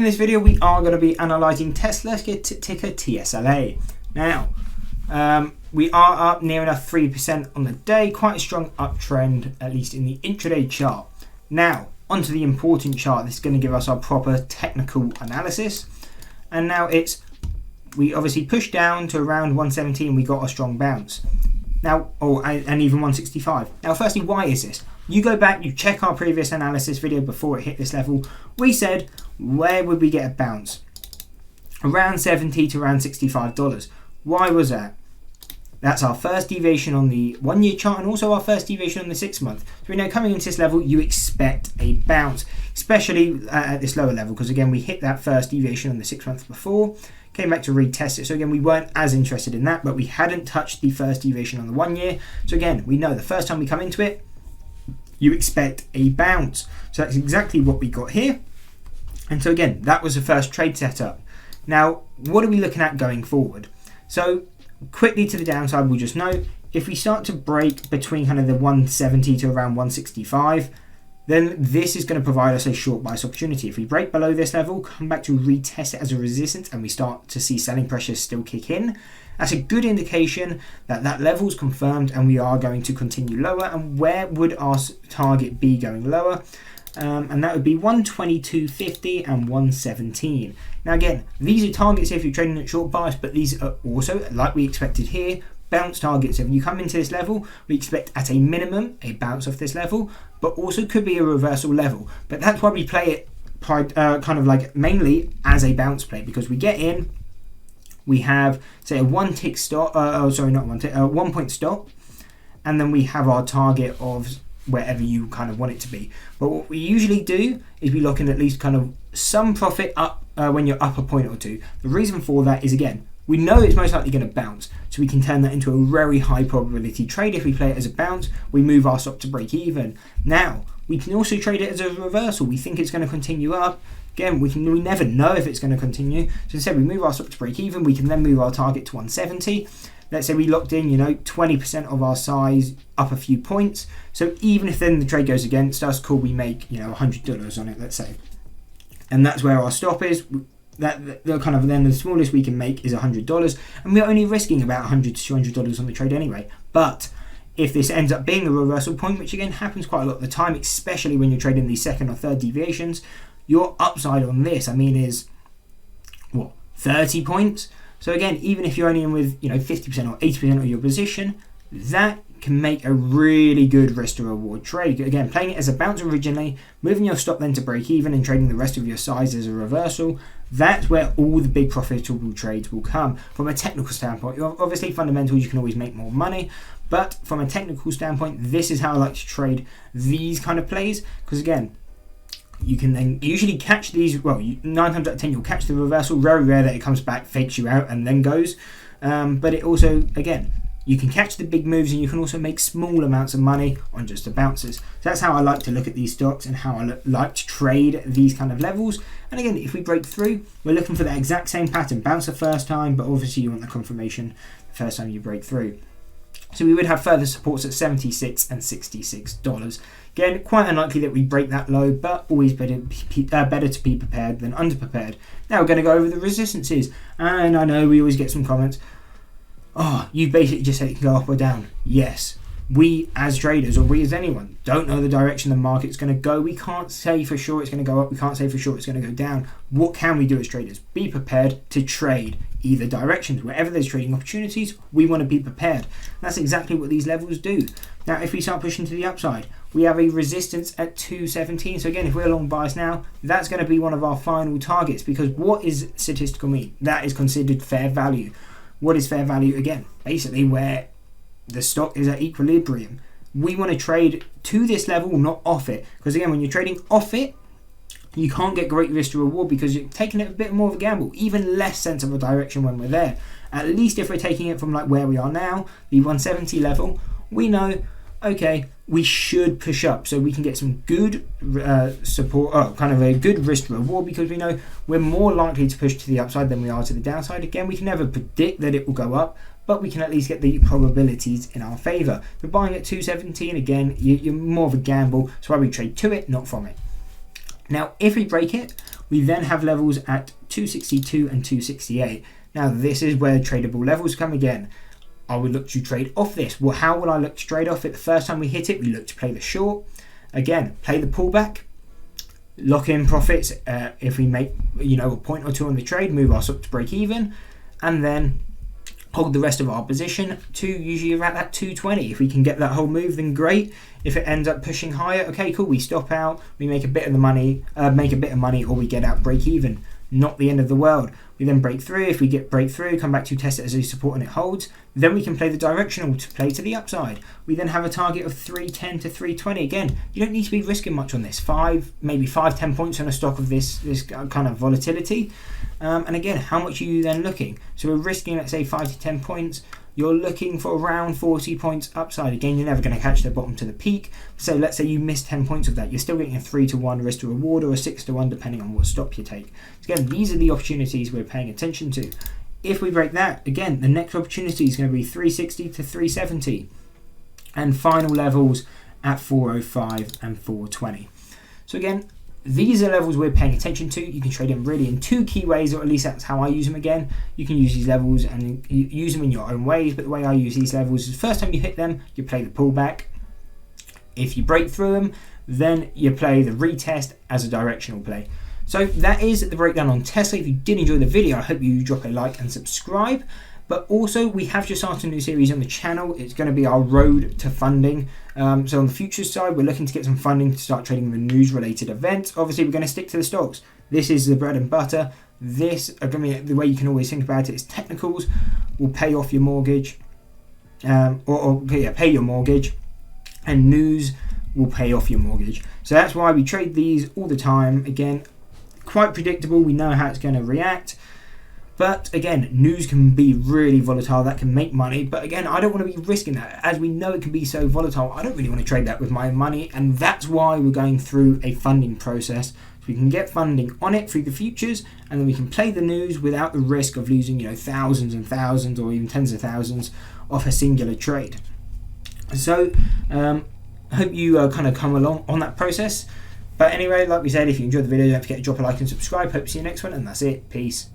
In this video, we are going to be analysing Tesla ticker TSLA. Now, we are up near enough 3% on the day, quite a strong uptrend, at least in the intraday chart. Now, onto the important chart. This is going to give us our proper technical analysis. And now we obviously pushed down to around 170 and we got a strong bounce. Now, and even 165. Now, firstly, why is this? You go back, you check our previous analysis video before it hit this level. We said, where would we get a bounce? Around 70 to around $65. Why was that? That's our first deviation on the 1 year chart and also our first deviation on the 6 month. So we know coming into this level, you expect a bounce, especially at this lower level, because again, we hit that first deviation on the 6 month before, came back to retest it. So again, we weren't as interested in that, but we hadn't touched the first deviation on the 1 year. So again, we know the first time we come into it, you expect a bounce. So that's exactly what we got here. And so again, that was the first trade setup. Now, what are we looking at going forward? So quickly to the downside, we'll just know if we start to break between kind of the 170 to around 165, then this is going to provide us a short bias opportunity. If we break below this level, come back to retest it as a resistance, and we start to see selling pressure still kick in, that's a good indication that that level is confirmed and we are going to continue lower. And where would our target be going lower? And that would be 122.50 and 117. Now again, these are targets if you're trading at short bias, but these are also, like we expected here, bounce targets. So when you come into this level, we expect at a minimum a bounce off this level, but also could be a reversal level. But that's why we play it kind of like mainly as a bounce play, because we get in, we have say a 1 point stop, and then we have our target of wherever you kind of want it to be. But what we usually do is we lock in at least kind of some profit up when you're up a point or two. The reason for that is, again, we know it's most likely going to bounce, so we can turn that into a very high probability trade. If we play it as a bounce, we move our stop to break even. Now, we can also trade it as a reversal. We think it's going to continue up. Again, we never know if it's going to continue. So instead, we move our stop to break even. We can then move our target to 170. Let's say we locked in, 20% of our size up a few points. So even if then the trade goes against us, cool, we make, $100 on it, let's say. And that's where our stop is. That kind of then the smallest we can make is $100, and we're only risking about $100 to $200 on the trade anyway. But if this ends up being a reversal point, which again happens quite a lot of the time, especially when you're trading these second or third deviations, your upside on this, is 30 points. So again, even if you're only in with 50% or 80% of your position, that can make a really good risk to reward trade. Again, playing it as a bounce originally, moving your stop then to break even and trading the rest of your size as a reversal, that's where all the big profitable trades will come. From a technical standpoint, obviously fundamentals, you can always make more money, but from a technical standpoint, this is how I like to trade these kind of plays, because again, you can then usually catch these, 9 times out of 10 you'll catch the reversal. Very rare that it comes back, fakes you out and then goes, but it also, again, you can catch the big moves and you can also make small amounts of money on just the bounces. So that's how I like to look at these stocks and how I like to trade these kind of levels. And again, if we break through, we're looking for that exact same pattern. Bounce the first time, but obviously you want the confirmation the first time you break through. So we would have further supports at $76 and $66. Again, quite unlikely that we break that low, but always better to be prepared than underprepared. Now we're going to go over the resistances. And I know we always get some comments, you basically just said it can go up or down. Yes, we as traders, or we as anyone, don't know the direction the market's going to go. We can't say for sure it's going to go up. We can't say for sure it's going to go down. What can we do as traders? Be prepared to trade either directions. Wherever there's trading opportunities, we want to be prepared. That's exactly what these levels do. Now, if we start pushing to the upside, we have a resistance at 217. So again, if we're long bias now, that's going to be one of our final targets, because what is statistical mean? That is considered fair value. What is fair value? Again, basically where the stock is at equilibrium. We want to trade to this level, not off it. Because again, when you're trading off it, you can't get great risk to reward because you're taking it a bit more of a gamble, even less sense of a direction when we're there. At least if we're taking it from like where we are now, the 170 level, we know, okay, we should push up so we can get some good support, kind of a good risk to reward, because we know we're more likely to push to the upside than we are to the downside. Again, we can never predict that it will go up, but we can at least get the probabilities in our favor. We're buying at 217, again, you're more of a gamble, so why we trade to it, not from it. Now, if we break it, We then have levels at 262 and 268. Now this is where tradable levels come again. I would look to trade off this. Well, how will I look to trade off it? The first time we hit it, we look to play the short. Again, play the pullback, lock in profits. If we make a point or two on the trade, move our stop to break even, and then hold the rest of our position to usually around that 220. If we can get that whole move, then great. If it ends up pushing higher, okay, cool. We stop out, we make a bit of money, or we get out break even. Not the end of the world. We then break through. If we get break through, come back to test it as a support and it holds, then we can play the directional to play to the upside. We then have a target of 310 to 320. Again, you don't need to be risking much on this. Maybe 5-10 points on a stock of this kind of volatility. And again, how much are you then looking? So we're risking, let's say, 5 to 10 points. You're looking for around 40 points upside. Again, you're never going to catch the bottom to the peak. So let's say you miss 10 points of that. You're still getting a 3-to-1 risk to reward or a 6-to-1 depending on what stop you take. So again, these are the opportunities we're paying attention to. If we break that, again, the next opportunity is going to be 360 to 370. And final levels at 405 and 420. So again, these are levels we're paying attention to. You can trade them really in two key ways, or at least that's how I use them. Again, you can use these levels and use them in your own ways, but the way I use these levels is first time you hit them, you play the pullback. If you break through them, then you play the retest as a directional play. So that is the breakdown on Tesla. If you did enjoy the video, I hope you drop a like and subscribe. But also, we have just started a new series on the channel. It's going to be our road to funding. So on the futures side, we're looking to get some funding to start trading the news-related events. Obviously, we're going to stick to the stocks. This is the bread and butter. The way you can always think about it is technicals will pay off your mortgage, pay your mortgage, and news will pay off your mortgage. So that's why we trade these all the time. Again, quite predictable. We know how it's going to react. But again, news can be really volatile. That can make money. But again, I don't want to be risking that. As we know it can be so volatile, I don't really want to trade that with my money. And that's why we're going through a funding process. So we can get funding on it through the futures. And then we can play the news without the risk of losing thousands and thousands or even tens of thousands off a singular trade. So I hope you kind of come along on that process. But anyway, like we said, if you enjoyed the video, don't forget to drop a like and subscribe. Hope to see you next one. And that's it. Peace.